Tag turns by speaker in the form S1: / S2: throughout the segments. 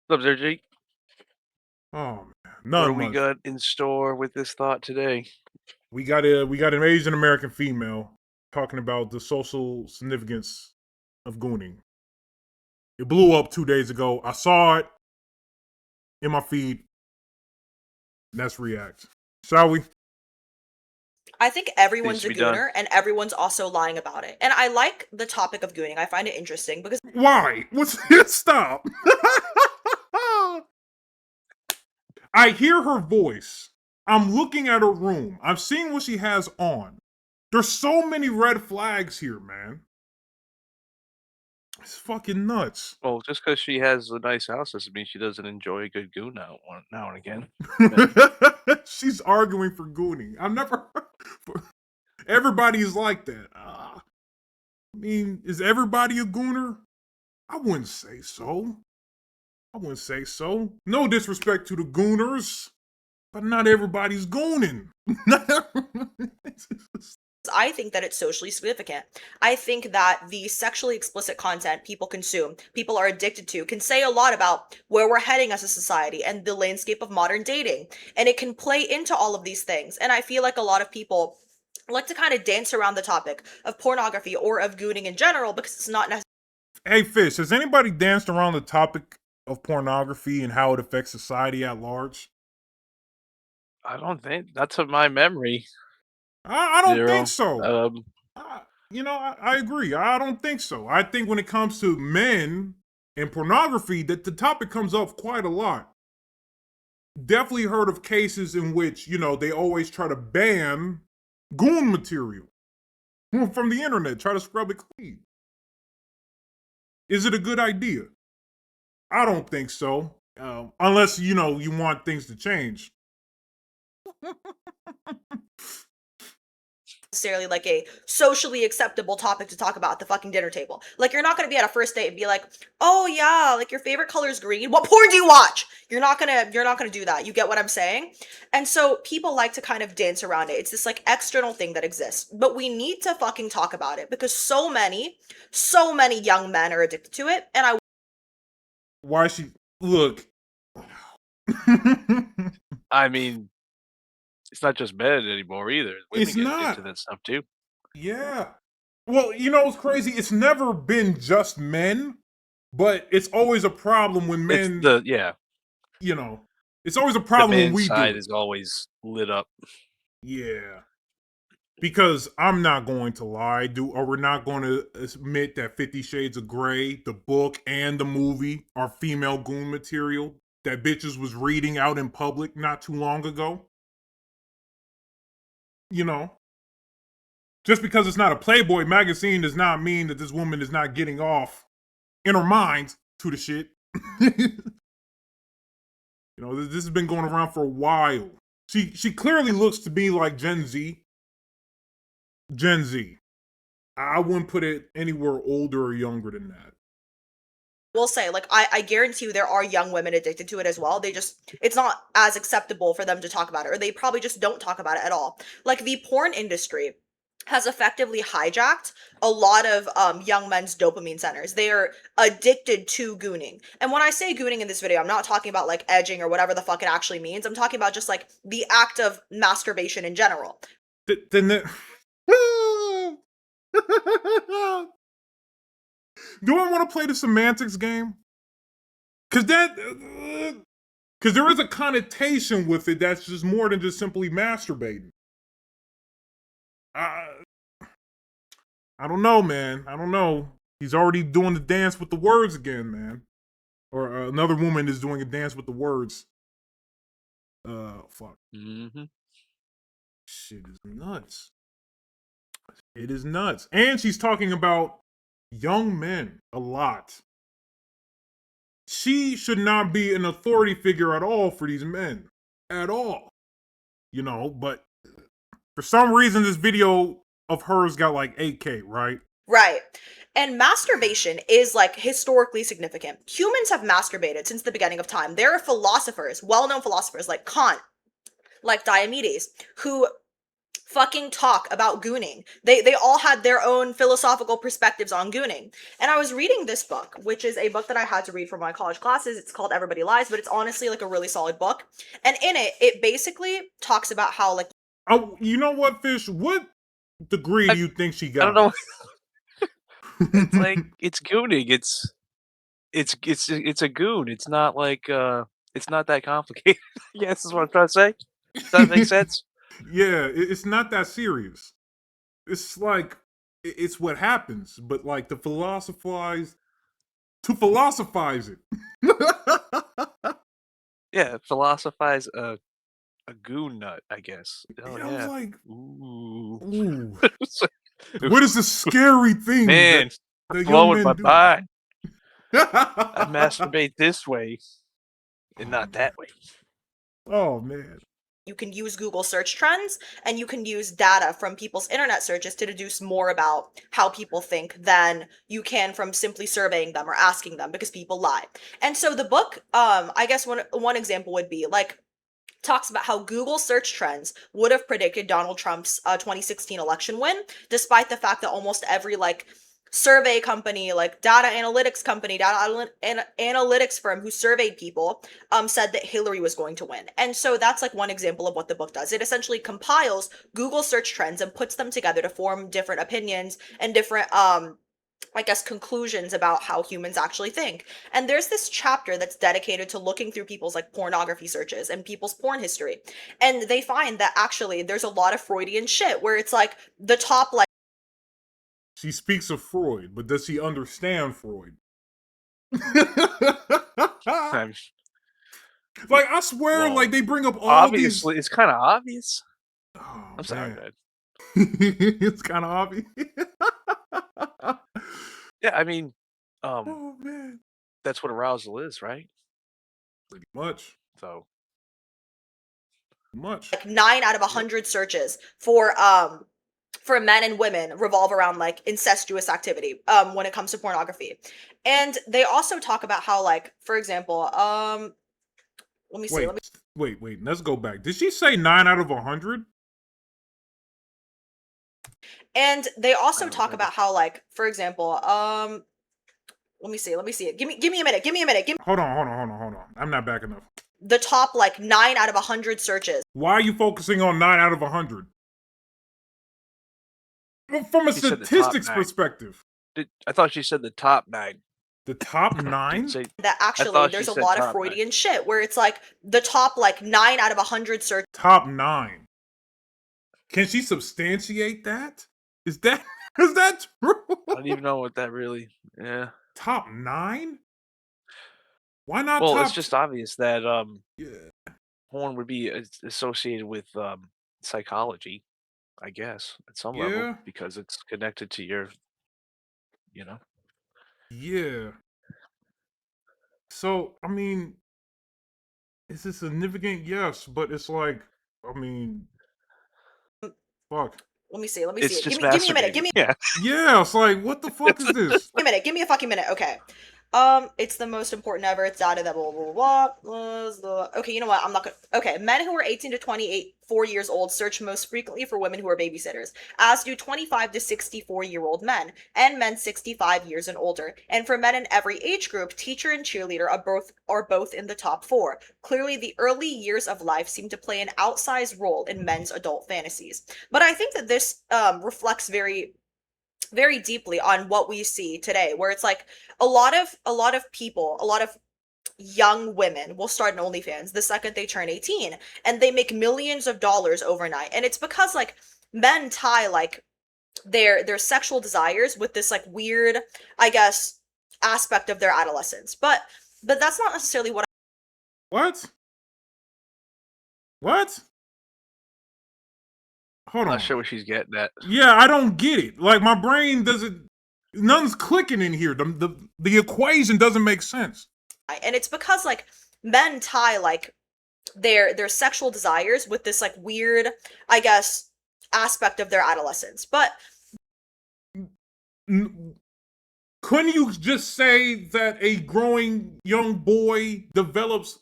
S1: What's up, Xero-G?
S2: Oh man,
S1: What
S2: not
S1: do we
S2: much.
S1: got in store with this thought today?
S2: We got an Asian American female talking about the social significance of gooning. It blew up 2 days ago. I saw it in my feed. Let's react, shall we?
S1: I
S3: think
S1: Needs
S3: everyone's
S1: to
S3: a
S1: be done.
S3: gooner and everyone's also lying about it. And I like the topic of gooning. I find it interesting because
S2: Why? What's stop? I hear her voice. I'm looking at her room. I'm seeing what she has on. There's so many red flags here, man. It's fucking nuts.
S1: Well, just because she has a nice house doesn't mean she doesn't enjoy a good goon now and again.
S2: She's arguing for gooning. I've never. Everybody's like that. I mean, is everybody a gooner? I wouldn't say so. I wouldn't say so. No disrespect to the gooners, but not everybody's gooning.
S3: I think that it's socially significant. I think that the sexually explicit content people consume, people are addicted to, can say a lot about where we're heading as a society and the landscape of modern dating. And it can play into all of these things. And I feel like a lot of people like to kind of dance around the topic of pornography or of gooning in general because it's not necessarily.
S2: Hey, Fish, has anybody danced around the topic of pornography and how it affects society at large?
S1: I don't think that's of my memory.
S2: I don't think
S1: Zero.
S2: so. I agree. I don't think so. I think when it comes to men and pornography, that the topic comes up quite a lot. Definitely heard of cases in which, they always try to ban goon material from the internet, try to scrub it clean. Is it a good idea? I don't think so. Unless, you want things to change.
S3: Necessarily like a socially acceptable topic to talk about at the fucking dinner table. Like you're not gonna be at a first date and be like, oh yeah, like your favorite color is green. What porn do you watch? You're not gonna do that. You get what I'm saying? And so people like to kind of dance around it. It's this like external thing that exists. But we need to fucking talk about it because so many young men are addicted to it. And I
S2: Why she look.
S1: I mean, it's not just men anymore either. Women
S2: It's
S1: get
S2: not.
S1: addicted to that stuff too.
S2: Yeah. Well, what's crazy? It's never been just men, but it's always a problem when
S1: It's
S2: men, it's always a
S1: the
S2: problem when
S1: man
S2: we do
S1: side
S2: it.
S1: is always lit up.
S2: Yeah. Because I'm not going to lie, or we're not going to admit that 50 Shades of Grey, the book and the movie, are female goon material that bitches was reading out in public not too long ago. Just because it's not a Playboy magazine does not mean that this woman is not getting off in her mind to the shit. This has been going around for a while. She clearly looks to be like Gen Z. Gen Z. I wouldn't put it anywhere older or younger than that.
S3: will say, like, I guarantee you there are young women addicted to it as well. It's not as acceptable for them to talk about it, or they probably just don't talk about it at all. Like, the porn industry has effectively hijacked a lot of young men's dopamine centers. They are addicted to gooning. And when I say gooning in this video, I'm not talking about like edging or whatever the fuck it actually means. I'm talking about just like the act of masturbation in general.
S2: Do I want to play the semantics game? Because there is a connotation with it that's just more than just simply masturbating. I don't know, man. I don't know. He's already doing the dance with the words again, man. Or another woman is doing a dance with the words. Fuck.
S1: Mm-hmm.
S2: Shit is nuts. It is nuts. And she's talking about young men a lot. She should not be an authority figure at all for these men. At all. But for some reason this video of hers got like 8K, right?
S3: Right. And masturbation is like historically significant. Humans have masturbated since the beginning of time. There are philosophers, well-known philosophers like Kant, like Diomedes, who fucking talk about gooning. They all had their own philosophical perspectives on gooning. And I was reading this book, which is a book that I had to read for my college classes. It's called Everybody Lies, but it's honestly like a really solid book. And in it, it basically talks about how like
S2: Oh, you know what, Fish? What degree do you think she
S1: I don't
S2: got?
S1: know. It's like it's gooning. It's a goon. It's not like it's not that complicated. Yes, is what I'm trying to say. Does that make sense?
S2: Yeah, it's not that serious. It's like it's what happens, but like to philosophize it.
S1: Yeah, philosophize a goon nut, I guess. Oh
S2: I was
S1: yeah.
S2: like,
S1: Ooh.
S2: ooh, what is the scary thing
S1: Man,
S2: that young
S1: blowing
S2: men
S1: my
S2: do?
S1: mind. I masturbate this way and
S2: Oh
S1: not
S2: man.
S1: that way.
S2: Oh man.
S3: you can use Google search trends and you can use data from people's internet searches to deduce more about how people think than you can from simply surveying them or asking them because people lie. And so the book, I guess one example would be like talks about how Google search trends would have predicted Donald Trump's 2016 election win, despite the fact that almost every like survey company, like analytics firm who surveyed people, said that Hillary was going to win. And so that's like one example of what the book does. It essentially compiles Google search trends and puts them together to form different opinions and different I guess conclusions about how humans actually think. And there's this chapter that's dedicated to looking through people's like pornography searches and people's porn history. And they find that actually there's a lot of Freudian shit where it's like the top like
S2: She speaks of Freud, but does she understand Freud?
S1: I'm,
S2: Like I swear,
S1: well,
S2: like they bring up all these.
S1: obviously, it's kind of obvious.
S2: Oh
S1: I'm sorry,
S2: man,
S1: man.
S2: it's kind of obvious.
S1: Yeah, I mean,
S2: Oh man,
S1: that's what arousal is, right?
S2: pretty much,
S1: So,
S2: much.
S3: like 9 out of
S1: yep.
S3: 100 searches for men and women revolve around like incestuous activity when it comes to pornography. And they also talk about how like for example, let me see,
S2: Wait,
S3: let me
S2: wait. Let's go back. Did she say 9 out of 100?
S3: and they
S1: I
S3: also
S1: don't
S3: talk
S1: remember.
S3: about how like for example, let me see it. Give me a minute. Give me a minute. Give me
S2: Hold on. I'm not backing up.
S3: the top like 9 out of 100 searches.
S2: Why are you focusing on 9 out of 100? Well, from a
S1: She said the top
S2: statistics
S1: 9.
S2: perspective,
S1: I thought she said the top 9.
S2: the top
S1: She didn't
S2: nine,
S1: say.
S3: That
S1: I
S3: actually
S1: thought she
S3: there's a
S1: said
S3: lot of
S1: top 9.
S3: Freudian shit where it's like the top like 9 out of 100 searches
S2: top nine. Can she substantiate that? Is that is that true?
S1: I don't even know what that really. Yeah.
S2: Top nine? Why not
S1: Well, it's
S2: top?
S1: just obvious that
S2: Yeah,
S1: porn would be associated with psychology, I guess, at some level,
S2: yeah,
S1: because it's connected to your, you know.
S2: yeah. So I mean, it's a significant yes, but it's like, I mean, fuck.
S3: let me see. Let me see
S1: It's
S3: it.
S1: just
S3: Give me a minute. Give
S1: masturbating.
S3: me
S1: Yeah.
S2: Yeah, it's like, what the fuck is this?
S3: a minute. Give me a fucking minute. Okay. It's the most important ever. It's data that blah blah blah blah. Okay, you know what? I'm not gonna. Okay, men who are 18 to 4 years old search most frequently for women who are babysitters, as do 25 to 64-year-old men, and men 65 years and older. And for men in every age group, teacher and cheerleader are both in the top 4. Clearly, the early years of life seem to play an outsized role in men's adult fantasies. But I think that this reflects very deeply on what we see today, where it's like a lot of people, a lot of young women will start an OnlyFans the second they turn 18, and they make millions of dollars overnight. And it's because like men tie like their sexual desires with this like weird, I guess, aspect of their adolescence. But that's not necessarily what
S2: What? What? Hold
S1: I'm not
S2: on.
S1: sure what she's getting at.
S2: Yeah, I don't get it. Like my brain doesn't. Nothing's clicking in here. The equation doesn't make sense.
S3: and it's because like men tie like their sexual desires with this like weird, I guess, aspect of their adolescence. But
S2: Couldn't you just say that a growing young boy develops,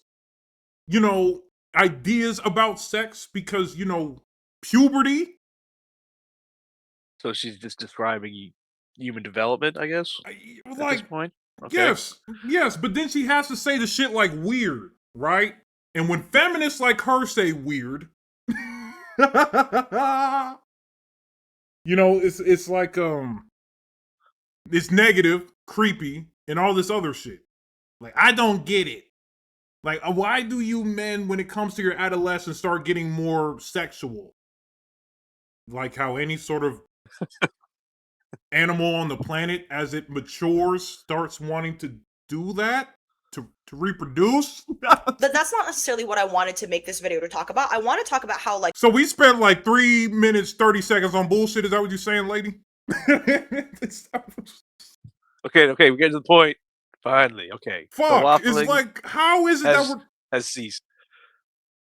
S2: ideas about sex because, puberty?
S1: So she's just describing human development, I guess, at this
S2: Like,
S1: point? Okay.
S2: yes, yes, but then she has to say the shit like weird, right? And when feminists like her say weird, it's like it's negative, creepy, and all this other shit. Like, I don't get it. Like, why do you men, when it comes to your adolescence, start getting more sexual? Like how any sort of animal on the planet, as it matures, starts wanting to do that to reproduce.
S3: That's not necessarily what I wanted to make this video to talk about. I want to talk about how, like,
S2: So we spent like 3 minutes 30 seconds on bullshit. Is that what you're saying, lady?
S1: Okay, we're getting to the point. Finally, okay. The
S2: Fuck! It's
S1: waffling
S2: like, how is it that
S1: has
S2: we're
S1: has ceased.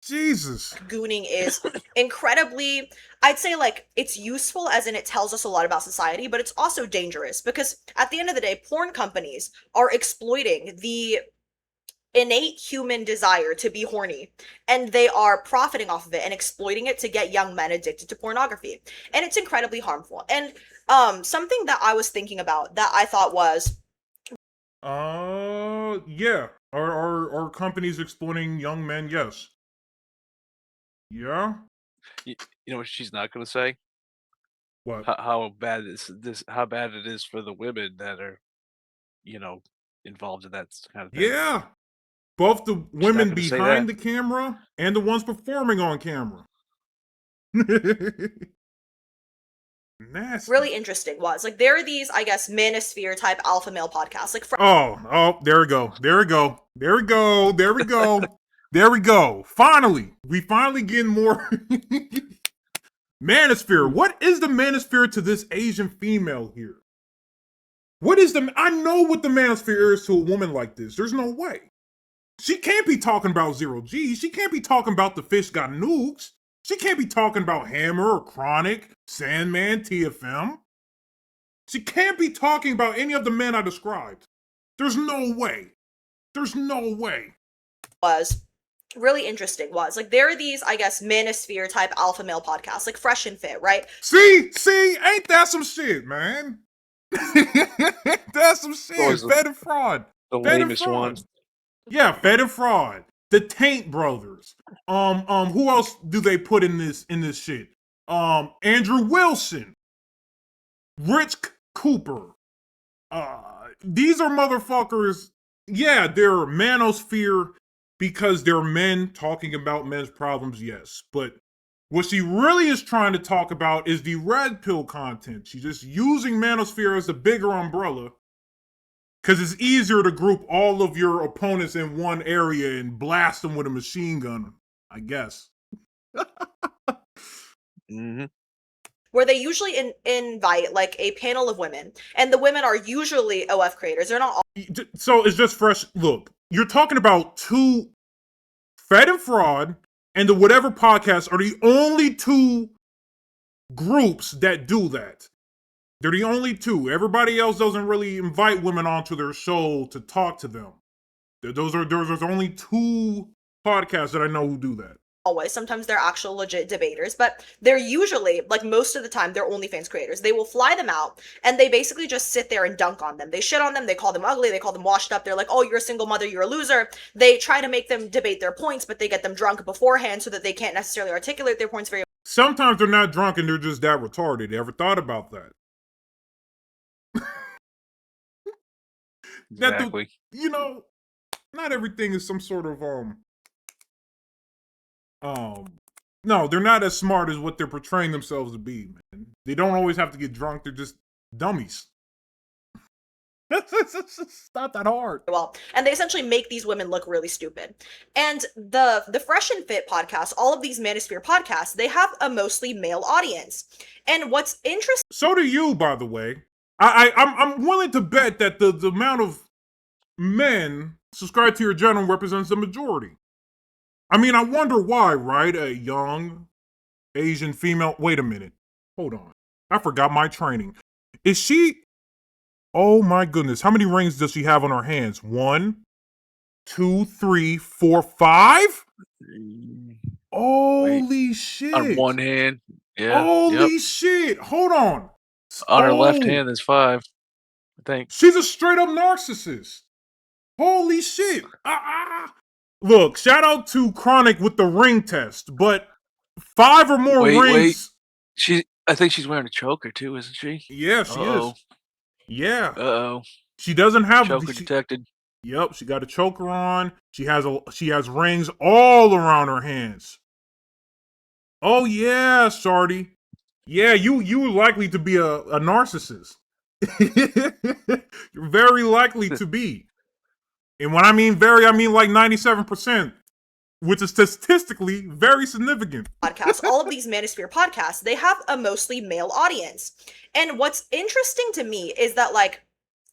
S2: Jesus?
S3: gooning is incredibly, I'd say, like, it's useful as in it tells us a lot about society, but it's also dangerous because at the end of the day, porn companies are exploiting the innate human desire to be horny, and they are profiting off of it and exploiting it to get young men addicted to pornography, and it's incredibly harmful. And something that I was thinking about that I thought was,
S2: Yeah. Are companies exploiting young men? Yes. Yeah.
S1: You know what she's not gonna say?
S2: What?
S1: How bad how bad it is for the women that are, you know, involved in that kind of thing.
S2: Yeah. Both the
S1: She's not
S2: women
S1: gonna say that.
S2: behind the camera and the ones performing on camera. Nasty.
S3: really interesting was, like, there are these, I guess, manosphere type alpha male podcasts, like
S2: Oh, there we go. There we go. There we go. There we go. There we go. Finally. We finally getting more Manosphere. What is the manosphere to this Asian female here? What is I know what the manosphere is to a woman like this. There's no way. She can't be talking about Xero-G. She can't be talking about the fish got nukes. She can't be talking about Hammer or Chronic, Sandman, TFM. She can't be talking about any of the men I described. There's no way. There's no way.
S3: was really interesting was, like, there are these, I guess, manosphere type alpha male podcasts, like Fresh and Fit, right?
S2: See, ain't that some shit, man? That's some shit. Fed and fraud.
S1: The
S2: Fed and
S1: lamest
S2: fraud.
S1: ones.
S2: Yeah, Fed and fraud. The Taint Brothers. Who else do they put in this shit? Andrew Wilson. Rich Cooper. These are motherfuckers. Yeah, they're manosphere because they're men talking about men's problems, yes. But what she really is trying to talk about is the red pill content. She's just using manosphere as a bigger umbrella because it's easier to group all of your opponents in one area and blast them with a machine gun, I guess.
S1: Mm-hmm.
S3: Where they usually invite, like, a panel of women, and the women are usually OF creators. They're not all
S2: So it's just fresh. Look, you're talking about two Fed and Fraud and the Whatever podcast are the only two groups that do that. They're the only two. Everybody else doesn't really invite women onto their show to talk to them. There's only two podcasts that I know who do that.
S3: always. Sometimes they're actual legit debaters, but they're usually, like, most of the time, they're OnlyFans creators. They will fly them out, and they basically just sit there and dunk on them. They shit on them, they call them ugly, they call them washed up. They're like, oh, you're a single mother, you're a loser. They try to make them debate their points, but they get them drunk beforehand so that they can't necessarily articulate their points very
S2: Sometimes they're not drunk and they're just that retarded. Ever thought about that?
S1: Exactly.
S2: Not everything is some sort of no, they're not as smart as what they're portraying themselves to be, man. They don't always have to get drunk, they're just dummies. It's not that hard.
S3: well, and they essentially make these women look really stupid. And the Fresh and Fit podcast, all of these Manosphere podcasts, they have a mostly male audience. And what's interesting,
S2: So do you, by the way. I'm willing to bet that the amount of men subscribed to your channel represents the majority. I mean, I wonder why, right? A young Asian female. Wait a minute. Hold on. I forgot my training. Is she? Oh my goodness. How many rings does she have on her hands? 1, 2, 3, 4, 5? Holy shit.
S1: On one hand. Yeah.
S2: Holy shit. Hold on.
S1: On her left
S2: Oh,
S1: hand, there's 5, I think.
S2: she's a straight up narcissist. Holy shit. Look, shout out to Chronic with the ring test, but 5 or more
S1: Wait.
S2: rings.
S1: I think she's wearing a choker too, isn't she?
S2: Yeah, she is.
S1: Uh-oh.
S2: Yeah.
S1: Uh-oh.
S2: She doesn't have
S1: Choker detected.
S2: Yep, she got a choker on. She has rings all around her hands. Oh yeah, Shardy. Yeah, you likely to be a narcissist. You're very likely to be. And when I mean very, I mean like 97%, which is statistically very significant.
S3: Podcasts, all of these Manosphere podcasts, they have a mostly male audience. And what's interesting to me is that, like,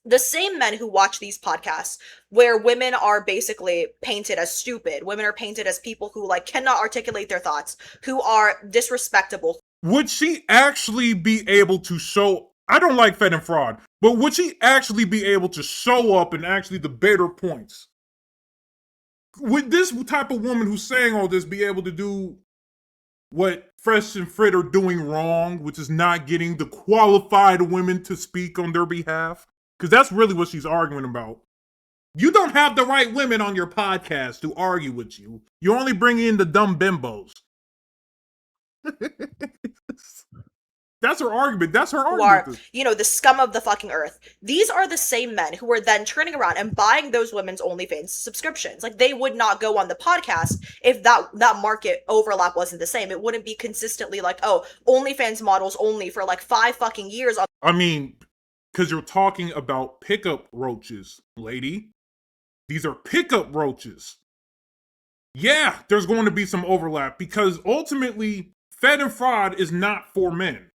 S3: the same men who watch these podcasts where women are basically painted as stupid, women are painted as people who, like, cannot articulate their thoughts, who are disrespectable.
S2: Would she actually be able to show, I don't like Fed and Fraud, but would she actually be able to show up and actually debate her points? Would this type of woman who's saying all this be able to do what Fresh and Frit are doing wrong, which is not getting the qualified women to speak on their behalf? Because that's really what she's arguing about. You don't have the right women on your podcast to argue with you. You only bring in the dumb bimbos. That's her argument. That's her
S3: Who
S2: argument.
S3: are, you know, the scum of the fucking earth. These are the same men who are then turning around and buying those women's OnlyFans subscriptions. Like, they would not go on the podcast if that market overlap wasn't the same. It wouldn't be consistently like, oh, OnlyFans models only for like 5 fucking years.
S2: I mean, because you're talking about pickup roaches, lady. These are pickup roaches. Yeah, there's going to be some overlap because ultimately, Fed and Fraud is not for men.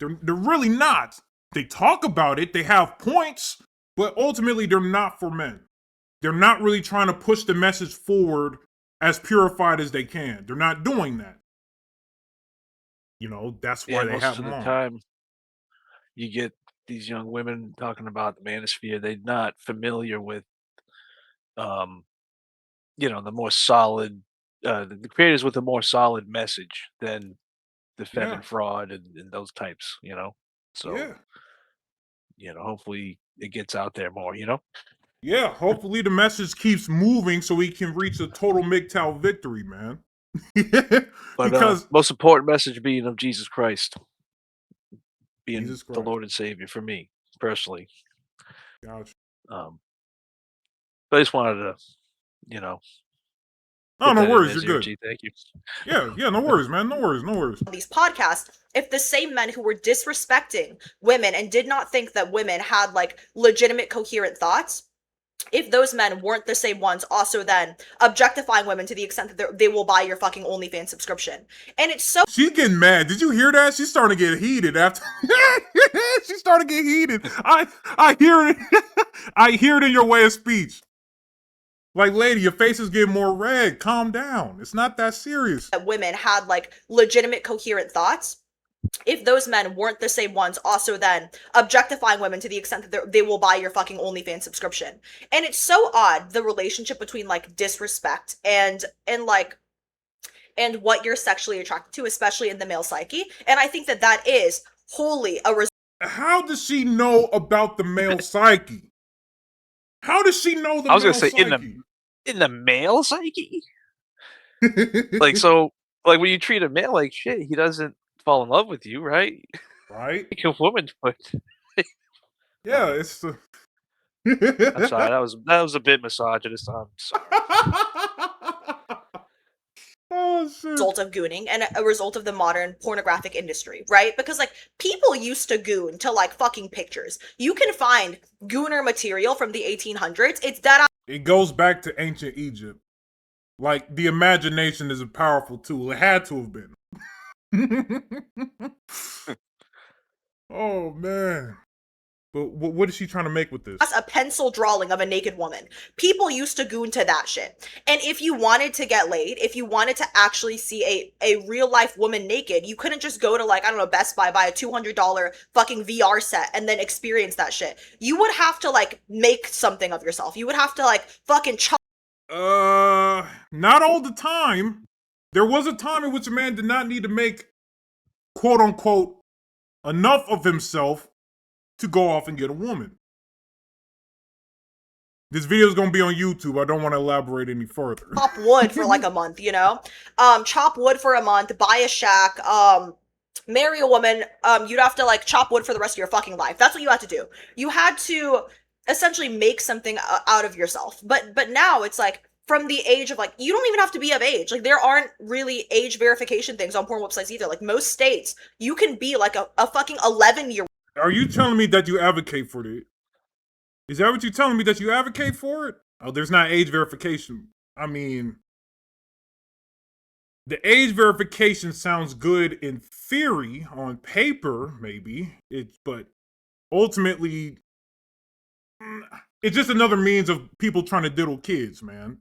S2: They're really not. They talk about it, they have points, but ultimately they're not for men. They're not really trying to push the message forward as purified as they can. They're not doing that. You know, that's why they have
S1: Most of
S2: them
S1: the
S2: on.
S1: time, you get these young women talking about the Manosphere. They're not familiar with, um, the more solid, the creators with a more solid message than the Fed
S2: Yeah,
S1: and Fraud and those types. So,
S2: yeah.
S1: hopefully it gets out there more.
S2: Yeah, hopefully the message keeps moving so we can reach a total MGTOW victory, man.
S1: But
S2: Because
S1: most important message being of Jesus Christ being
S2: Jesus
S1: the
S2: Christ.
S1: Lord and Savior for me personally.
S2: Gotcha.
S1: Um, but I just wanted to, you know,
S2: Oh,
S1: get
S2: no
S1: that in
S2: worries.
S1: there,
S2: You're good.
S1: Xero-G. Thank you.
S2: Yeah, no worries, man. No worries, no worries.
S3: These podcasts, if the same men who were disrespecting women and did not think that women had like legitimate coherent thoughts, if those men weren't the same ones also then objectifying women to the extent that they will buy your fucking OnlyFans subscription. And it's so
S2: She's getting mad. Did you hear that? She's starting to get heated after. She's starting to get heated. I hear it. I hear it in your way of speech. Like, lady, your face is getting more red. Calm down. It's not that serious.
S3: that women had like legitimate coherent thoughts, if those men weren't the same ones also then objectifying women to the extent that they will buy your fucking OnlyFans subscription. And it's so odd, the relationship between like disrespect and like and what you're sexually attracted to, especially in the male psyche. And I think that that is wholly a
S2: How does she know about the male psyche? How does she know the
S1: I was gonna
S2: male
S1: say
S2: psyche?
S1: in the male psyche, like so, like when you treat a male like shit, he doesn't fall in love with you, right?
S2: Right?
S1: Like a woman would.
S2: Yeah, it's the.
S1: I'm sorry, that was a bit misogynist. I'm sorry.
S2: Oh shit.
S3: result of gooning and a result of the modern pornographic industry, right? Because like people used to goon to like fucking pictures. You can find gooner material from the 1800s. It's that
S2: It goes back to ancient Egypt. Like, the imagination is a powerful tool. It had to have been. Oh, man. But what is she trying to make with this?
S3: a pencil drawing of a naked woman. People used to goon to that shit. And if you wanted to get laid, if you wanted to actually see a real life woman naked, you couldn't just go to like, I don't know, Best Buy, buy a $200 fucking VR set and then experience that shit. You would have to like make something of yourself. You would have to like fucking
S2: Not all the time. There was a time in which a man did not need to make quote unquote enough of himself to go off and get a woman. This video is going to be on YouTube. I don't want to elaborate any further.
S3: Chop wood for like a month, you know? Chop wood for a month, buy a shack, marry a woman, you'd have to like chop wood for the rest of your fucking life. That's what you had to do. You had to essentially make something out of yourself. But now it's like from the age of like, you don't even have to be of age. Like there aren't really age verification things on porn websites either. Like most states, you can be like a fucking 11-year.
S2: Are you telling me that you advocate for it? Is that what you're telling me, that you advocate for it? Oh, there's not age verification. I mean, the age verification sounds good in theory, on paper, maybe. But ultimately, it's just another means of people trying to diddle kids, man.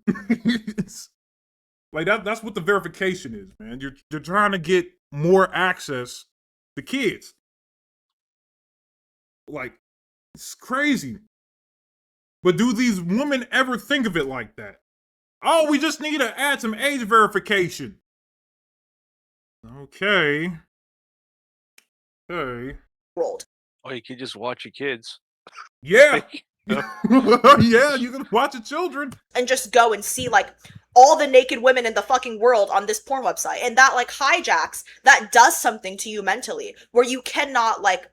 S2: Like that's what the verification is, man. You're trying to get more access to kids. Like, it's crazy. But do these women ever think of it like that? Oh, we just need to add some age verification. Okay.
S3: Rolled.
S1: Or you could just watch your kids.
S2: Yeah. Yeah, you can watch the children.
S3: And just go and see like all the naked women in the fucking world on this porn website. And that like hijacks, that does something to you mentally, where you cannot like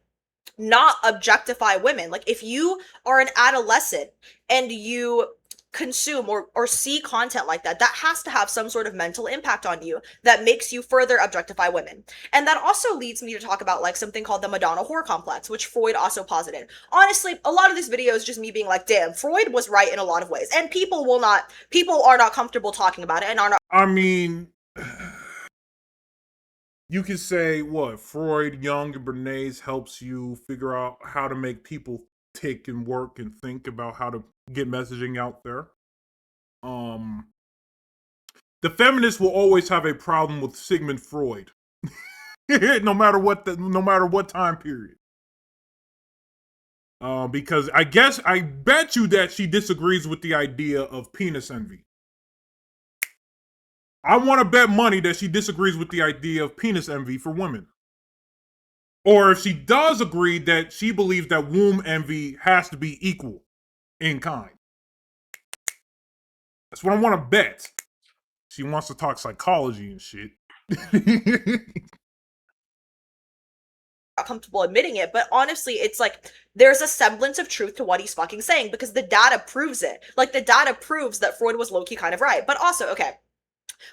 S3: not objectify women. Like if you are an adolescent and you consume or see content like that, that has to have some sort of mental impact on you that makes you further objectify women. And that also leads me to talk about like something called the Madonna-whore complex, which Freud also posited. Honestly, a lot of this video is just me being like, damn, Freud was right in a lot of ways. And people are not comfortable talking about it and are not.
S2: I mean, you could say what? Freud, Jung, and Bernays helps you figure out how to make people tick and work and think about how to get messaging out there. The feminists will always have a problem with Sigmund Freud, no matter what time period. Because I bet you that she disagrees with the idea of penis envy. I want to bet money that she disagrees with the idea of penis envy for women. Or if she does agree, that she believes that womb envy has to be equal in kind. That's what I want to bet. She wants to talk psychology and shit.
S3: Comfortable admitting it, but honestly, it's like there's a semblance of truth to what he's fucking saying because the data proves it. Like the data proves that Freud was low-key kind of right. But also, okay,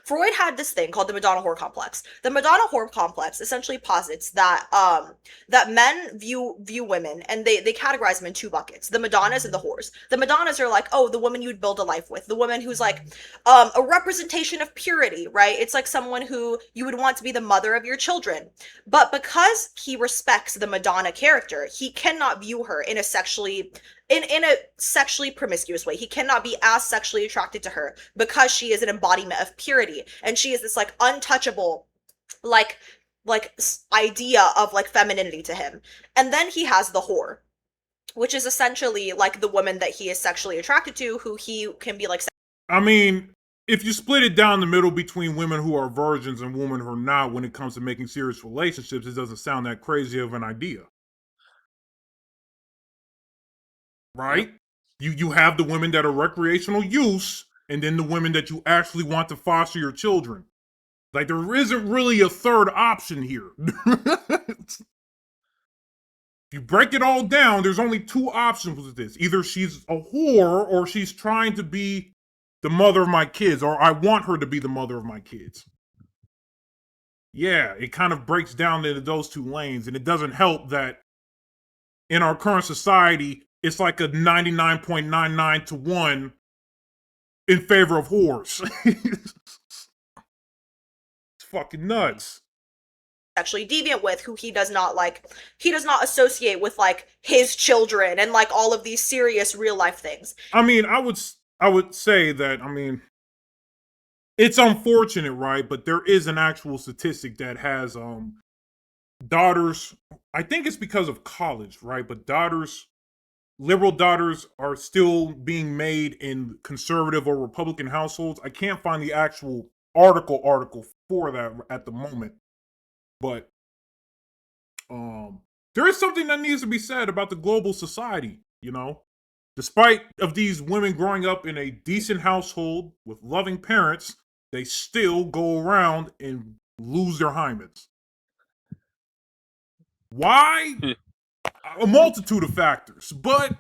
S3: Freud had this thing called the Madonna-whore complex. The Madonna-whore complex essentially posits that that men view women and they categorize them in two buckets: the Madonnas and the whores. The Madonnas are like, oh, the woman you'd build a life with, the woman who's like a representation of purity, right? It's like someone who you would want to be the mother of your children. But because he respects the Madonna character, he cannot view her in a sexually promiscuous way. He cannot be as sexually attracted to her because she is an embodiment of purity and she is this like untouchable like idea of like femininity to him. And then he has the whore, which is essentially like the woman that he is sexually attracted to, who he can be like.
S2: I mean, if you split it down the middle between women who are virgins and women who are not when it comes to making serious relationships, it doesn't sound that crazy of an idea. Right? You have the women that are recreational use, and then the women that you actually want to foster your children. Like, there isn't really a third option here. If you break it all down, there's only two options with this. Either she's a whore, or she's trying to be the mother of my kids, or I want her to be the mother of my kids. Yeah, it kind of breaks down into those two lanes, and it doesn't help that in our current society, it's like a 99.99 to 1 in favor of whores. It's fucking nuts.
S3: Sexually deviant with, who he does not associate with like his children and like all of these serious real life things.
S2: I mean, I would say that, I mean, it's unfortunate, right? But there is an actual statistic that has daughters, I think it's because of college, right? But liberal daughters are still being made in conservative or Republican households. I can't find the actual article for that at the moment, but there is something that needs to be said about the global society, Despite of these women growing up in a decent household with loving parents, they still go around and lose their hymens. Why? A multitude of factors, but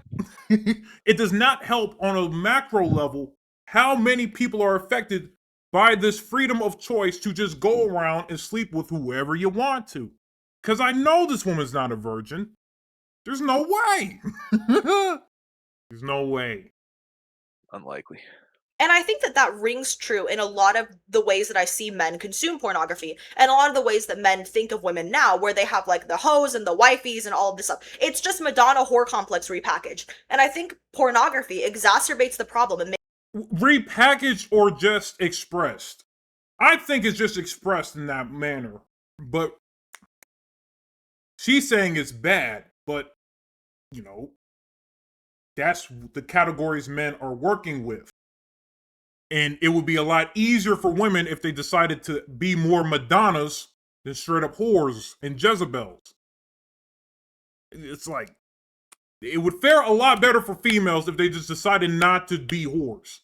S2: it does not help on a macro level how many people are affected by this freedom of choice to just go around and sleep with whoever you want to. Because I know this woman's not a virgin. There's no way. There's no way.
S1: Unlikely.
S3: And I think that rings true in a lot of the ways that I see men consume pornography, and a lot of the ways that men think of women now, where they have like the hoes and the wifeys and all of this stuff. It's just Madonna-whore complex repackaged. And I think pornography exacerbates the problem and
S2: repackaged or just expressed. I think it's just expressed in that manner. But she's saying it's bad, but that's the categories men are working with. And it would be a lot easier for women if they decided to be more Madonnas than straight up whores and Jezebels. It's like, it would fare a lot better for females if they just decided not to be whores.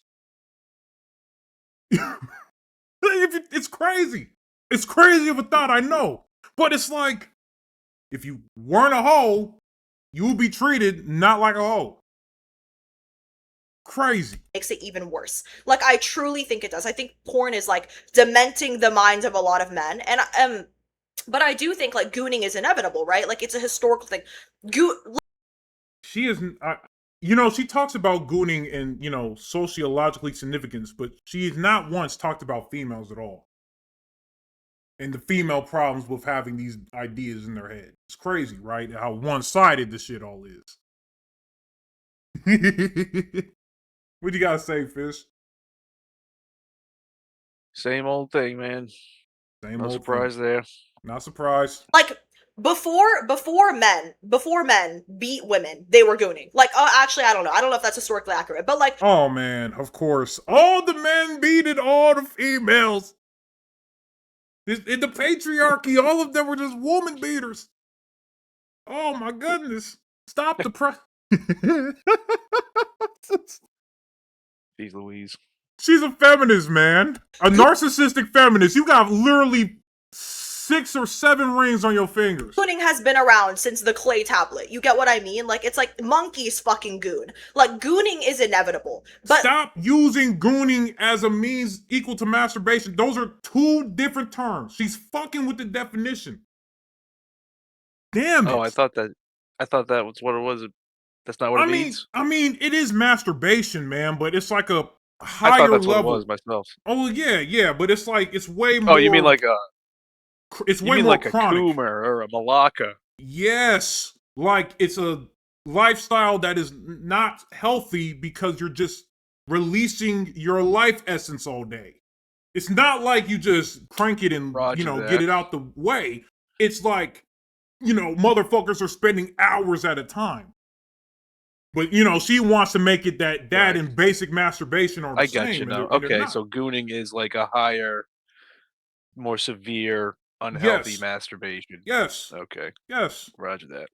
S2: It's crazy. It's crazy of a thought, I know. But it's like, if you weren't a hoe, you would be treated not like a hoe. Crazy.
S3: Makes it even worse. Like, I truly think it does. I think porn is like dementing the minds of a lot of men. And but I do think like gooning is inevitable, right? Like, it's a historical thing.
S2: She isn't. She talks about gooning and sociologically significance, but she has not once talked about females at all, and the female problems with having these ideas in their head. It's crazy, right? How one-sided this shit all is. What you gotta say, Fish?
S1: Same old thing, man. No surprise there.
S2: Not surprised.
S3: Like, before men beat women, they were gooning. Like, actually, I don't know if that's historically accurate, but like,
S2: oh man, of course, all the men beated all the females. In the patriarchy, all of them were just woman beaters. Oh my goodness! Stop the press.
S1: Jeez Louise.
S2: She's a feminist, man. A narcissistic feminist. You got literally 6 or 7 rings on your fingers.
S3: gooning has been around since the clay tablet. You get what I mean? Like, it's like monkeys fucking goon. Like, gooning is inevitable. But
S2: stop using gooning as a means equal to masturbation. Those are 2 different terms. She's fucking with the definition. Damn it.
S1: Oh, I thought that was what it was. That's not what it means.
S2: I mean, it is masturbation, man, but it's like a higher
S1: I thought that's
S2: level.
S1: What it was myself.
S2: Oh yeah, but it's like it's way more.
S1: Oh, you mean like
S2: it's way more chronic.
S1: A Coomer or a Malacca?
S2: Yes, like it's a lifestyle that is not healthy because you're just releasing your life essence all day. It's not like you just crank it and get it out the way. It's like motherfuckers are spending hours at a time. But she wants to make it that right. And basic masturbation are the same.
S1: I get you now. Okay, so gooning is like a higher, more severe, unhealthy masturbation.
S2: Yes.
S1: Okay.
S2: Yes.
S1: Roger that.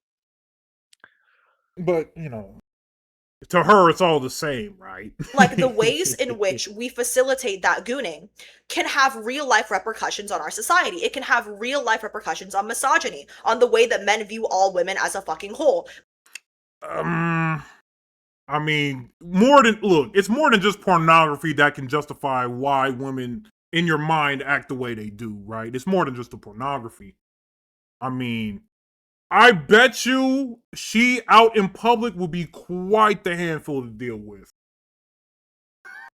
S2: But to her, it's all the same, right?
S3: Like, the ways in which we facilitate that gooning can have real life repercussions on our society. It can have real life repercussions on misogyny, on the way that men view all women as a fucking whole.
S2: I mean, it's more than just pornography that can justify why women in your mind act the way they do, right? It's more than just the pornography. I mean, I bet you she out in public will be quite the handful to deal with.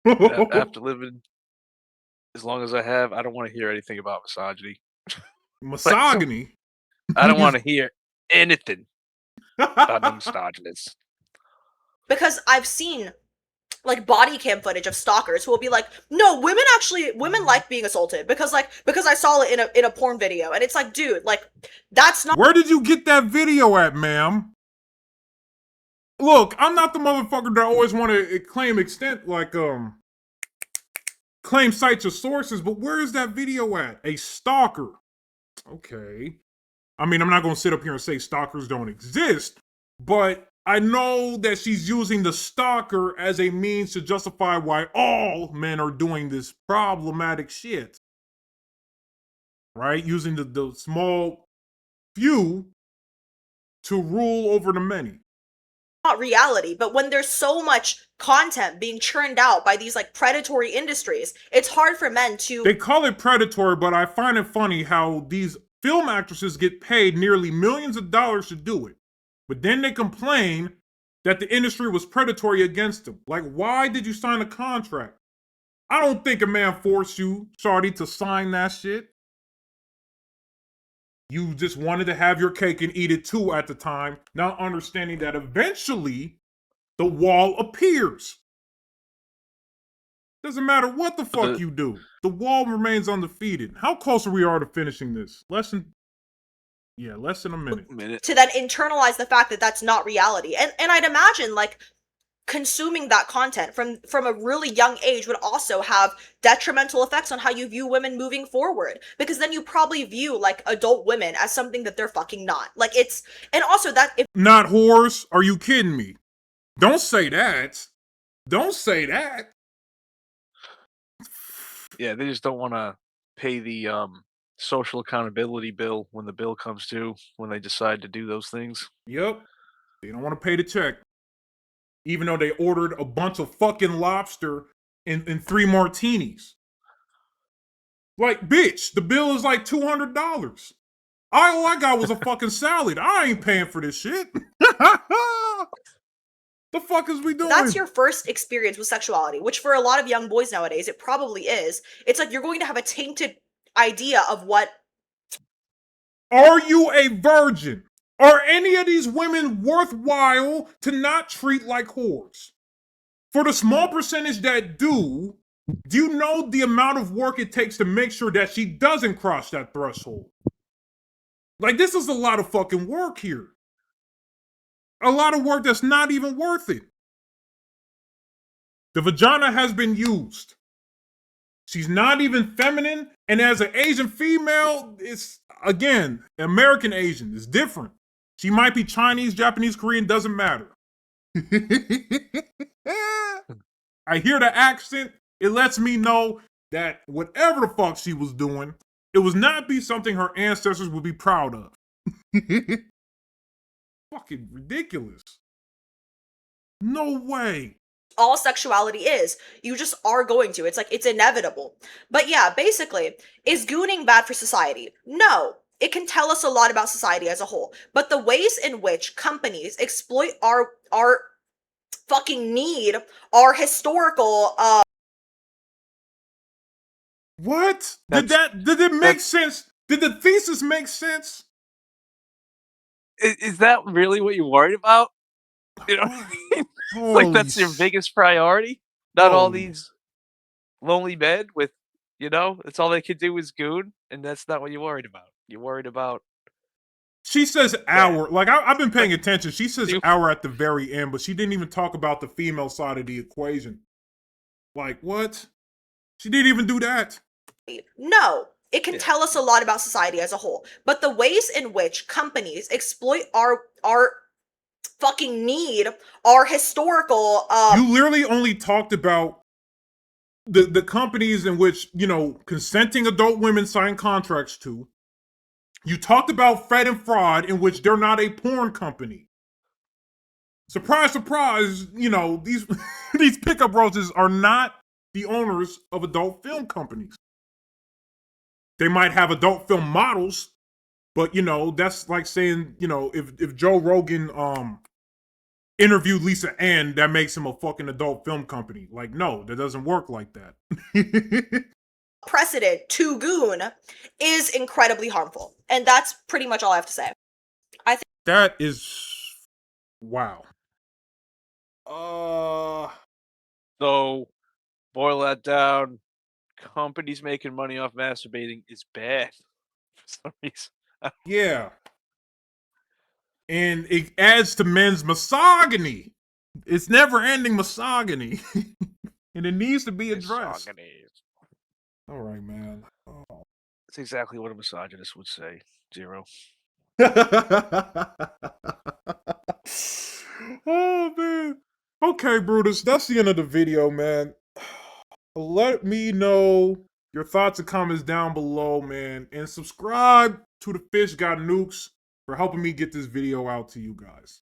S1: After living as long as I have, I don't want to hear anything about misogyny.
S2: Misogyny?
S1: I don't want to hear anything about the misogynist.
S3: Because I've seen like body cam footage of stalkers who will be like, no, women like being assaulted because I saw it in a porn video. And it's like, dude, like, that's not—
S2: Where did you get that video at, ma'am? Look, I'm not the motherfucker that always want to claim sites or sources, but where is that video at? A stalker. Okay. I mean, I'm not going to sit up here and say stalkers don't exist, but I know that she's using the stalker as a means to justify why all men are doing this problematic shit. Right? Using the small few to rule over the many.
S3: Not reality, but when there's so much content being churned out by these like predatory industries, it's hard for men to.
S2: They call it predatory, but I find it funny how these film actresses get paid nearly millions of dollars to do it. But then they complain that the industry was predatory against them. Like, why did you sign a contract? I don't think a man forced you, shawty, to sign that shit. You just wanted to have your cake and eat it too at the time, not understanding that eventually the wall appears. Doesn't matter what the fuck you do. The wall remains undefeated. How close are we to finishing this? Less than a minute.
S3: To then internalize the fact that that's not reality. And I'd imagine like consuming that content from a really young age would also have detrimental effects on how you view women moving forward, because then you probably view like adult women as something that they're fucking not. Like it's, and also that if
S2: not whores, are you kidding me? Don't say that. Don't say that.
S1: Yeah, they just don't want to pay the social accountability bill when the bill comes due, when they decide to do those things.
S2: Yep. They don't want to pay the check. Even though they ordered a bunch of fucking lobster and 3 martinis. Like, bitch, the bill is like $200. All I got was a fucking salad. I ain't paying for this shit. The fuck is we doing?
S3: that's your first experience with sexuality, which for a lot of young boys nowadays, it probably is. It's like you're going to have a tainted idea of what.
S2: Are you a virgin? Are any of these women worthwhile to not treat like whores? For the small percentage that do you know the amount of work it takes to make sure that she doesn't cross that threshold? Like, this is a lot of fucking work here. A lot of work that's not even worth it. The vagina has been used. She's not even feminine, and as an Asian female, it's, again, American Asian, it's different. She might be Chinese, Japanese, Korean, doesn't matter. I hear the accent. It lets me know that whatever the fuck she was doing, it was not be something her ancestors would be proud of. Fucking ridiculous. No way.
S3: All sexuality is. You just are going to. It's like, it's inevitable. But yeah, basically, is gooning bad for society? No. It can tell us a lot about society as a whole. But the ways in which companies exploit our fucking need, our historical
S2: What? Did it make sense? Did the thesis make sense?
S1: Is that really what you're worried about? You know what I mean? Like, that's your biggest priority? Not all these lonely men with, that's all they could do is goon, and that's not what you're worried about. You're worried about.
S2: She says hour. Like, I've been paying attention. She says hour at the very end, but she didn't even talk about the female side of the equation. Like, what? She didn't even do that.
S3: No. It can tell us a lot about society as a whole. But the ways in which companies exploit our fucking need, our historical
S2: You literally only talked about the companies in which, consenting adult women sign contracts to. You talked about Fed and Fraud, in which they're not a porn company. Surprise, surprise, these these pickup roses are not the owners of adult film companies. They might have adult film models, but that's like saying, if Joe Rogan interviewed Lisa Ann, that makes him a fucking adult film company. Like, no, that doesn't work like that.
S3: Precedent to goon is incredibly harmful. And that's pretty much all I have to say. I think
S2: that is wow.
S1: So, boil that down. Companies making money off masturbating is bad for some reason.
S2: Yeah. And it adds to men's misogyny. It's never ending misogyny. And it needs to be addressed. Misogyny. All right, man.
S1: That's exactly what a misogynist would say, Xero.
S2: Oh man. Okay, Brutus, that's the end of the video, man. Let me know your thoughts and comments down below, man. And subscribe to the Fish Got Nukes for helping me get this video out to you guys.